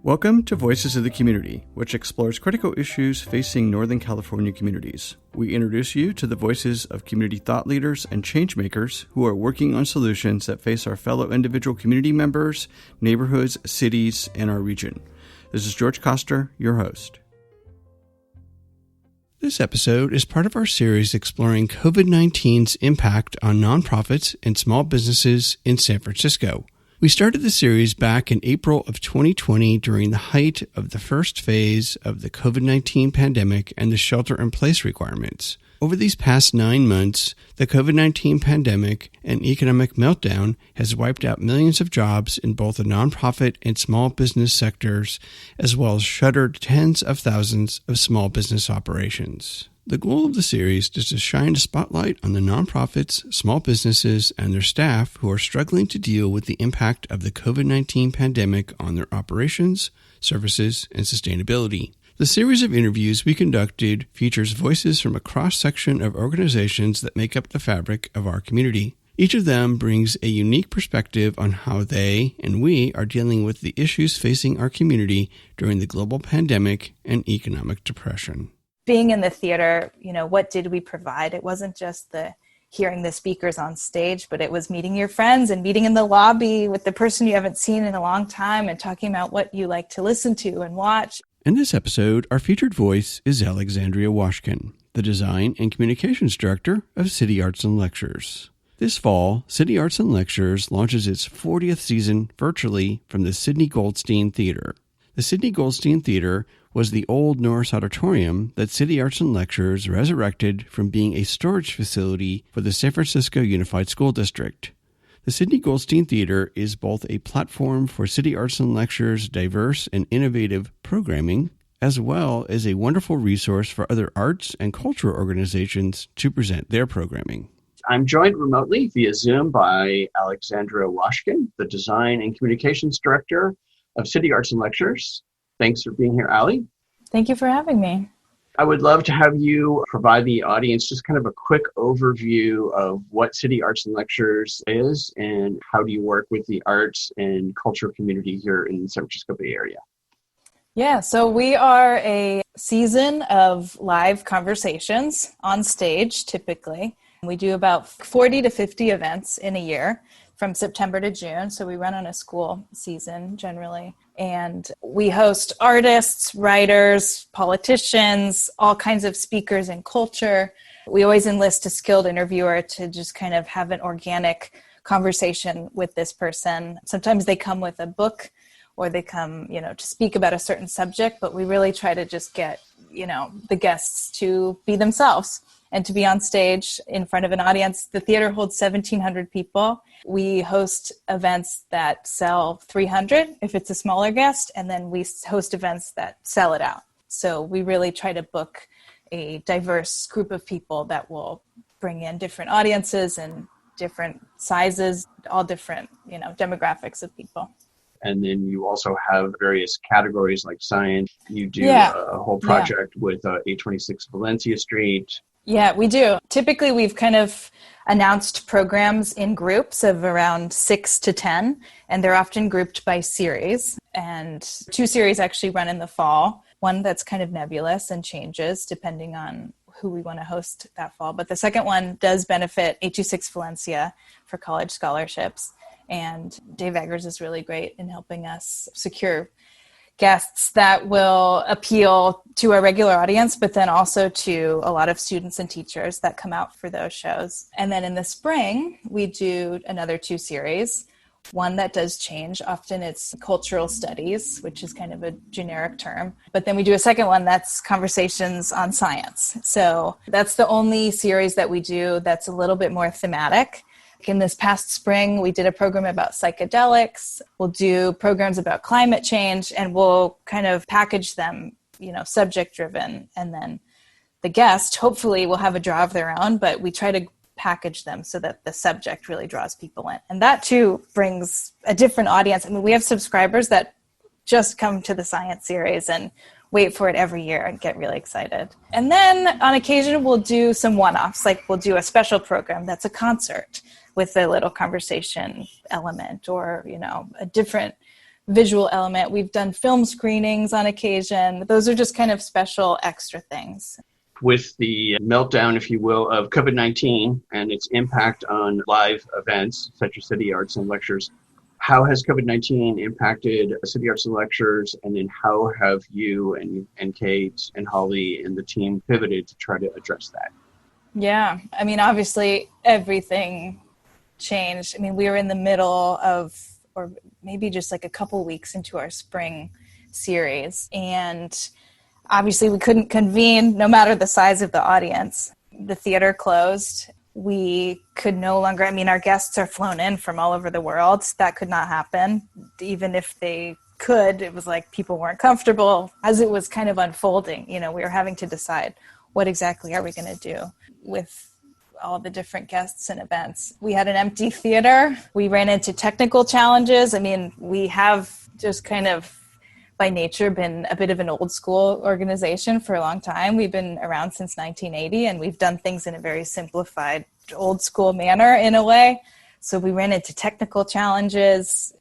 Welcome to Voices of the Community, which explores critical issues facing Northern California communities. We introduce you to the voices of community thought leaders and change makers who are working on solutions that face our fellow individual community members, neighborhoods, cities, and our region. This is George Koster, your host. This episode is part of our series exploring COVID-19's impact on nonprofits and small businesses in San Francisco. We started the series back in April of 2020 during the height of the first phase of the COVID-19 pandemic and the shelter-in-place requirements. Over these past 9 months, the COVID-19 pandemic and economic meltdown has wiped out millions of jobs in both the nonprofit and small business sectors, as well as shuttered tens of thousands of small business operations. The goal of the series is to shine a spotlight on the nonprofits, small businesses, and their staff who are struggling to deal with the impact of the COVID-19 pandemic on their operations, services, and sustainability. The series of interviews we conducted features voices from a cross-section of organizations that make up the fabric of our community. Each of them brings a unique perspective on how they and we are dealing with the issues facing our community during the global pandemic and economic depression. Being in the theater, what did we provide? It wasn't just hearing the speakers on stage, but it was meeting your friends and meeting in the lobby with the person you haven't seen in a long time and talking about what you like to listen to and watch. In this episode, our featured voice is Alexandra Washkin, the Design and Communications Director of City Arts and Lectures. This fall, City Arts and Lectures launches its 40th season virtually from the Sydney Goldstein Theater. The Sydney Goldstein Theater was the old Nourse Auditorium that City Arts and Lectures resurrected from being a storage facility for the San Francisco Unified School District. The Sydney Goldstein Theater is both a platform for City Arts and Lectures' diverse and innovative programming, as well as a wonderful resource for other arts and cultural organizations to present their programming. I'm joined remotely via Zoom by Alexandra Washkin, the Design and Communications Director of City Arts and Lectures. Thanks for being here, Ali. Thank you for having me. I would love to have you provide the audience just kind of a quick overview of what City Arts and Lectures is and how do you work with the arts and culture community here in the San Francisco Bay Area. Yeah, so we are a season of live conversations on stage, typically. We do about 40 to 50 events in a year from September to June. So we run on a school season generally. And we host artists, writers, politicians, all kinds of speakers in culture. We always enlist a skilled interviewer to just kind of have an organic conversation with this person. Sometimes they come with a book or they come, to speak about a certain subject, but we really try to just get, the guests to be themselves and to be on stage in front of an audience. The theater holds 1,700 people. We host events that sell 300 if it's a smaller guest, and then we host events that sell it out. So we really try to book a diverse group of people that will bring in different audiences and different sizes, all different, demographics of people. And then you also have various categories like science. You do a whole project with 826 Valencia Street. Yeah, we do. Typically, we've kind of announced programs in groups of around 6 to 10, and they're often grouped by series. And 2 series actually run in the fall. One that's kind of nebulous and changes depending on who we want to host that fall. But the second one does benefit 826 Valencia for college scholarships. And Dave Eggers is really great in helping us secure guests that will appeal to a regular audience, but then also to a lot of students and teachers that come out for those shows. And then in the spring, we do another 2 series. One that does change. Often it's cultural studies, which is kind of a generic term. But then we do a second one that's conversations on science. So that's the only series that we do that's a little bit more thematic. In this past spring, we did a program about psychedelics. We'll do programs about climate change, and we'll kind of package them, subject-driven. And then the guest, hopefully, will have a draw of their own, but we try to package them so that the subject really draws people in. And that, too, brings a different audience. I mean, we have subscribers that just come to the science series and wait for it every year and get really excited. And then on occasion, we'll do some one-offs, like we'll do a special program that's a concert with a little conversation element or, a different visual element. We've done film screenings on occasion. Those are just kind of special extra things. With the meltdown, if you will, of COVID-19 and its impact on live events such as City Arts and Lectures, how has COVID-19 impacted City Arts and Lectures, and then how have you and Kate and Holly and the team pivoted to try to address that? Yeah, I mean, obviously everything changed. I mean, we were in the middle of, or maybe just like a couple weeks into our spring series, and obviously we couldn't convene no matter the size of the audience. The theater closed. We could no longer, I mean, our guests are flown in from all over the world. That could not happen. Even if they could, it was like people weren't comfortable. As it was kind of unfolding, we were having to decide what exactly are we going to do with all the different guests and events. We had an empty theater. We ran into technical challenges. I mean, we have just kind of by nature been a bit of an old school organization for a long time. We've been around since 1980, and we've done things in a very simplified old school manner in a way. So we ran into technical challenges,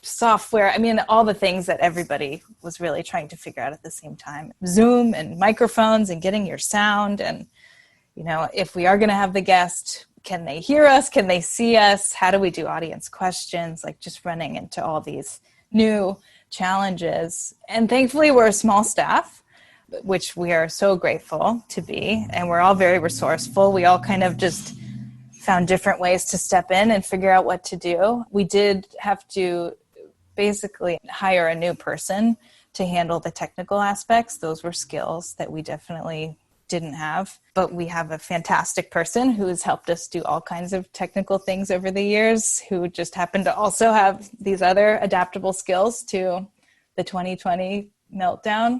software. I mean, all the things that everybody was really trying to figure out at the same time. Zoom and microphones and getting your sound. And, if we are going to have the guest, can they hear us? Can they see us? How do we do audience questions? Like just running into all these new challenges. And thankfully we're a small staff, which we are so grateful to be, and we're all very resourceful. We all kind of just found different ways to step in and figure out what to do. We did have to basically hire a new person to handle the technical aspects. Those were skills that we definitely didn't have, but we have a fantastic person who has helped us do all kinds of technical things over the years, who just happened to also have these other adaptable skills to the 2020 meltdown.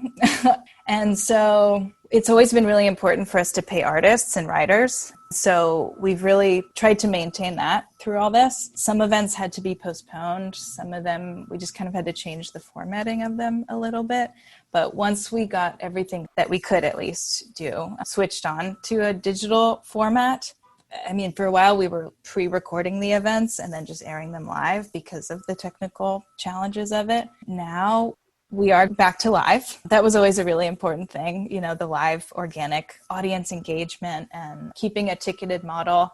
And so it's always been really important for us to pay artists and writers. So we've really tried to maintain that through all this. Some events had to be postponed. Some of them, we just kind of had to change the formatting of them a little bit. But once we got everything that we could at least do, switched on to a digital format. I mean, for a while we were pre-recording the events and then just airing them live because of the technical challenges of it. Now we are back to live. That was always a really important thing, the live organic audience engagement and keeping a ticketed model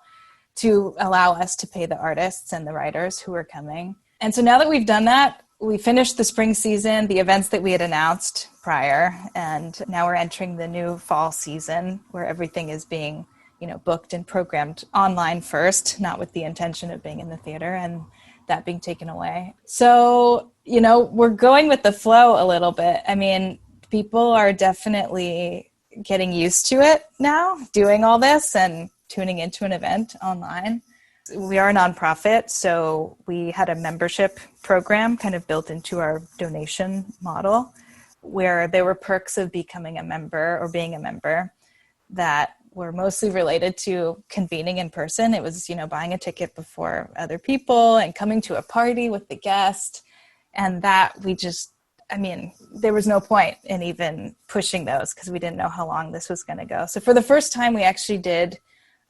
to allow us to pay the artists and the writers who are coming. And so now that we've done that, we finished the spring season, the events that we had announced prior, and now we're entering the new fall season where everything is being, booked and programmed online first, not with the intention of being in the theater and that being taken away. So, we're going with the flow a little bit. I mean, people are definitely getting used to it now, doing all this and tuning into an event online. We are a nonprofit, so we had a membership program kind of built into our donation model where there were perks of becoming a member or being a member that were mostly related to convening in person. It was, buying a ticket before other people and coming to a party with the guest. And that there was no point in even pushing those because we didn't know how long this was going to go. So for the first time, we actually did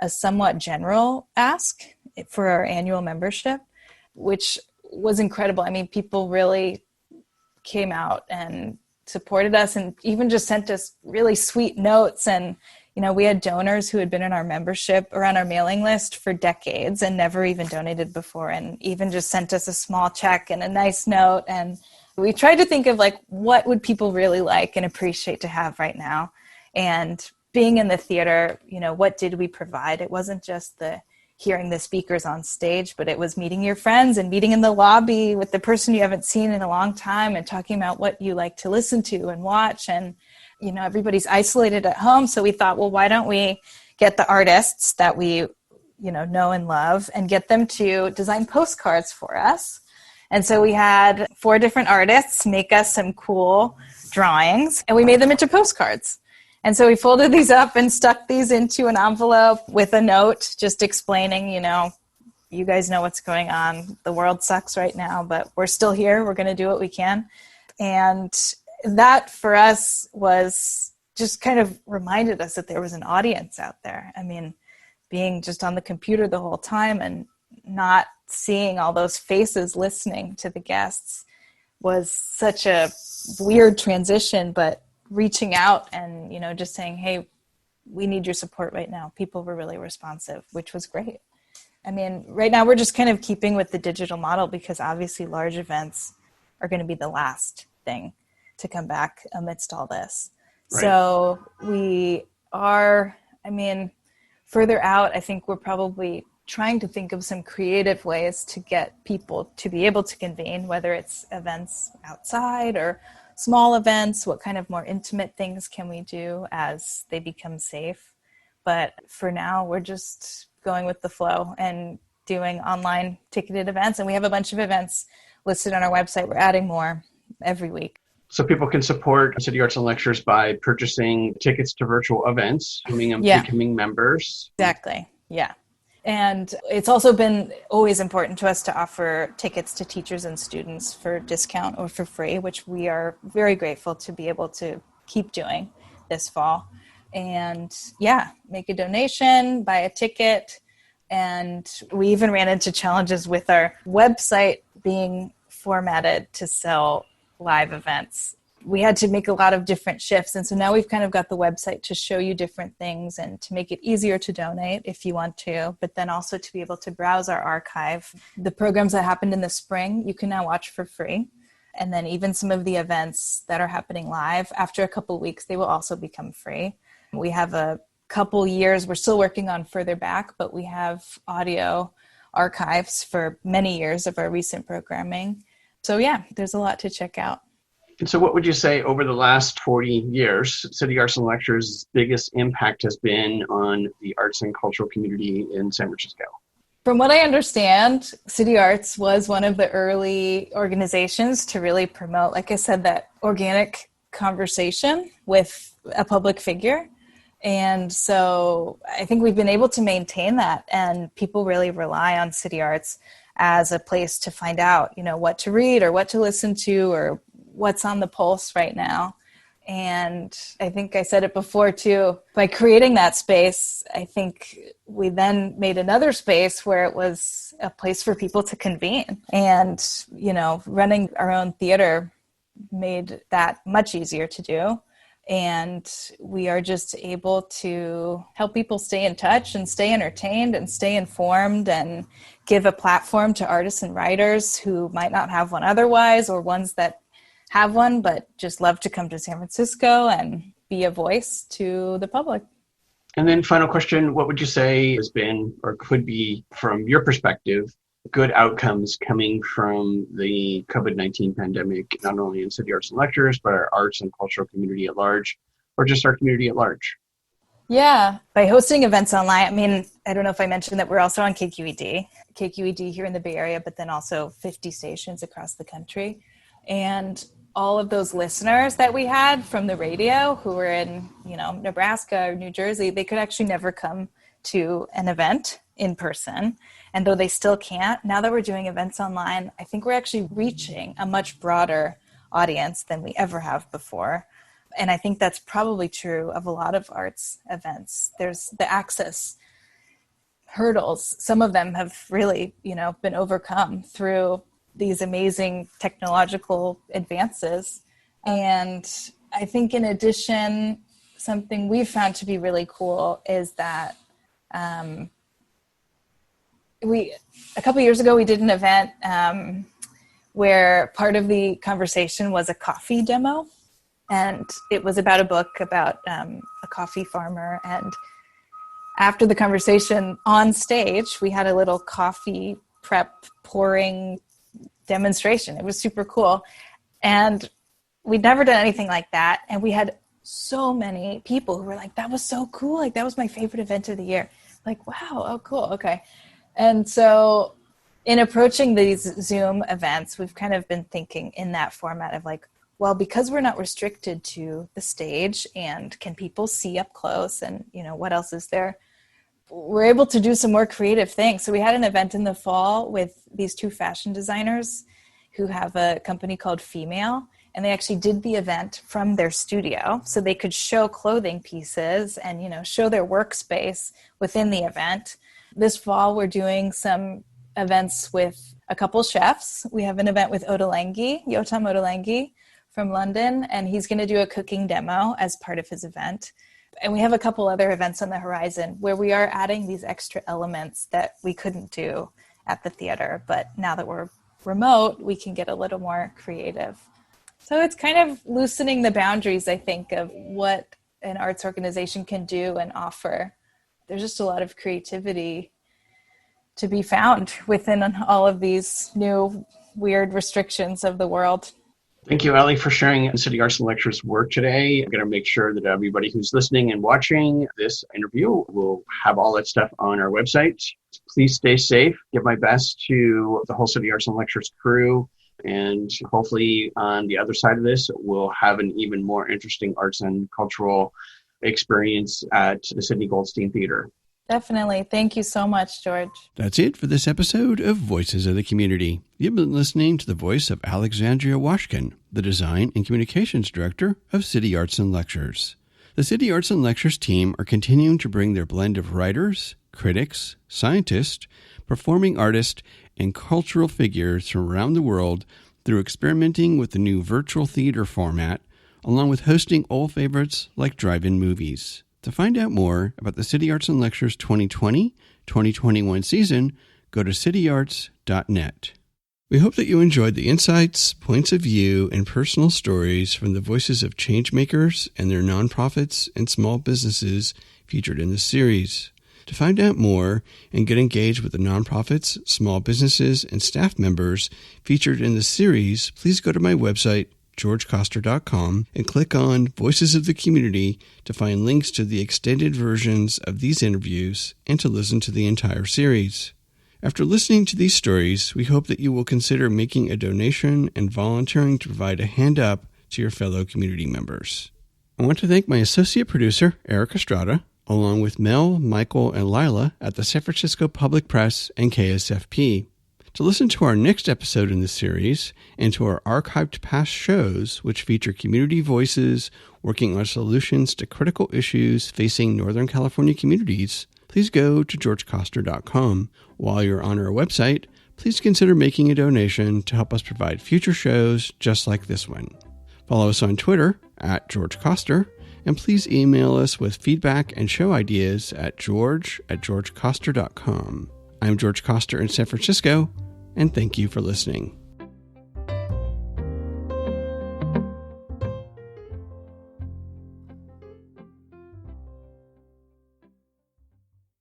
a somewhat general ask for our annual membership, which was incredible. I mean, people really came out and supported us and even just sent us really sweet notes. And, we had donors who had been in our membership or on our mailing list for decades and never even donated before, and even just sent us a small check and a nice note. And we tried to think of what would people really like and appreciate to have right now. And being in the theater, what did we provide? It wasn't just hearing the speakers on stage, but it was meeting your friends and meeting in the lobby with the person you haven't seen in a long time and talking about what you like to listen to and watch. And, everybody's isolated at home. So we thought, well, why don't we get the artists that we, know and love and get them to design postcards for us. And so we had 4 different artists make us some cool drawings and we made them into postcards. And so we folded these up and stuck these into an envelope with a note just explaining, you guys know what's going on. The world sucks right now, but we're still here. We're going to do what we can. And that for us was just kind of reminded us that there was an audience out there. I mean, being just on the computer the whole time and not seeing all those faces listening to the guests, was such a weird transition, but reaching out and, just saying, hey, we need your support right now. People were really responsive, which was great. I mean, right now we're just kind of keeping with the digital model because obviously large events are going to be the last thing to come back amidst all this. Right. So we are, further out, I think we're probably trying to think of some creative ways to get people to be able to convene, whether it's events outside or small events, what kind of more intimate things can we do as they become safe. But for now, we're just going with the flow and doing online ticketed events. And we have a bunch of events listed on our website. We're adding more every week. So people can support City Arts and Lectures by purchasing tickets to virtual events, becoming members. Exactly. Yeah. And it's also been always important to us to offer tickets to teachers and students for discount or for free, which we are very grateful to be able to keep doing this fall. And make a donation, buy a ticket. And we even ran into challenges with our website being formatted to sell live events. We had to make a lot of different shifts. And so now we've kind of got the website to show you different things and to make it easier to donate if you want to, but then also to be able to browse our archive. The programs that happened in the spring, you can now watch for free. And then even some of the events that are happening live, after a couple of weeks, they will also become free. We have a couple years, we're still working on further back, but we have audio archives for many years of our recent programming. So there's a lot to check out. And so what would you say over the last 40 years, City Arts and Lectures' biggest impact has been on the arts and cultural community in San Francisco? From what I understand, City Arts was one of the early organizations to really promote, like I said, that organic conversation with a public figure. And so I think we've been able to maintain that, and people really rely on City Arts as a place to find out, what to read or what to listen to or what's on the pulse right now. And I think I said it before too, by creating that space, I think we then made another space where it was a place for people to convene. And, running our own theater made that much easier to do. And we are just able to help people stay in touch and stay entertained and stay informed and give a platform to artists and writers who might not have one otherwise, or ones that have one but just love to come to San Francisco and be a voice to the public. And then final question, what would you say has been or could be, from your perspective, good outcomes coming from the COVID-19 pandemic, not only in City Arts and Lectures, but our arts and cultural community at large, or just our community at large? Yeah, by hosting events online, I don't know if I mentioned that we're also on KQED here in the Bay Area, but then also 50 stations across the country. And all of those listeners that we had from the radio who were in, Nebraska or New Jersey, they could actually never come to an event in person. And though they still can't, now that we're doing events online, I think we're actually reaching a much broader audience than we ever have before. And I think that's probably true of a lot of arts events. There's the access hurdles. Some of them have really, been overcome through these amazing technological advances. And I think in addition, something we've found to be really cool is that a couple years ago, we did an event where part of the conversation was a coffee demo. And it was about a book about a coffee farmer. And after the conversation on stage, we had a little coffee prep pouring demonstration. It was super cool. And we'd never done anything like that. And we had so many people who were like, that was so cool. Like, that was my favorite event of the year. Like, wow, oh, cool. Okay. And so in approaching these Zoom events, we've kind of been thinking in that format of like, well, because we're not restricted to the stage and can people see up close and, what else is there? We're able to do some more creative things. So we had an event in the fall with these two fashion designers who have a company called Female, and they actually did the event from their studio so they could show clothing pieces and, show their workspace within the event. This fall, we're doing some events with a couple chefs. We have an event with Yotam Ottolenghi from London, and he's going to do a cooking demo as part of his event. And we have a couple other events on the horizon where we are adding these extra elements that we couldn't do at the theater. But now that we're remote, we can get a little more creative. So it's kind of loosening the boundaries, I think, of what an arts organization can do and offer. There's just a lot of creativity to be found within all of these new weird restrictions of the world. Thank you, Ali, for sharing City Arts and Lectures work today. I'm going to make sure that everybody who's listening and watching this interview will have all that stuff on our website. Please stay safe. Give my best to the whole City Arts and Lectures crew. And hopefully on the other side of this, we'll have an even more interesting arts and cultural experience at the Sydney Goldstein Theater. Definitely. Thank you so much, George. That's it for this episode of Voices of the Community. You've been listening to the voice of Alexandra Washkin, the Design and Communications Director of City Arts and Lectures. The City Arts and Lectures team are continuing to bring their blend of writers, critics, scientists, performing artists, and cultural figures from around the world through experimenting with the new virtual theater format, along with hosting old favorites like drive-in movies. To find out more about the City Arts and Lectures 2020-2021 season, go to cityarts.net. We hope that you enjoyed the insights, points of view, and personal stories from the voices of changemakers and their nonprofits and small businesses featured in this series. To find out more and get engaged with the nonprofits, small businesses, and staff members featured in the series, please go to my website, georgecoster.com, and click on Voices of the Community to find links to the extended versions of these interviews and to listen to the entire series. After listening to these stories, we hope that you will consider making a donation and volunteering to provide a hand up to your fellow community members. I want to thank my associate producer, Eric Estrada, along with Mel, Michael, and Lila at the San Francisco Public Press and KSFP. To listen to our next episode in this series and to our archived past shows, which feature community voices working on solutions to critical issues facing Northern California communities, please go to georgecoster.com. While you're on our website, please consider making a donation to help us provide future shows just like this one. Follow us on Twitter at George Coster, and please email us with feedback and show ideas at george@georgecoster.com. I'm George Coster in San Francisco, and thank you for listening.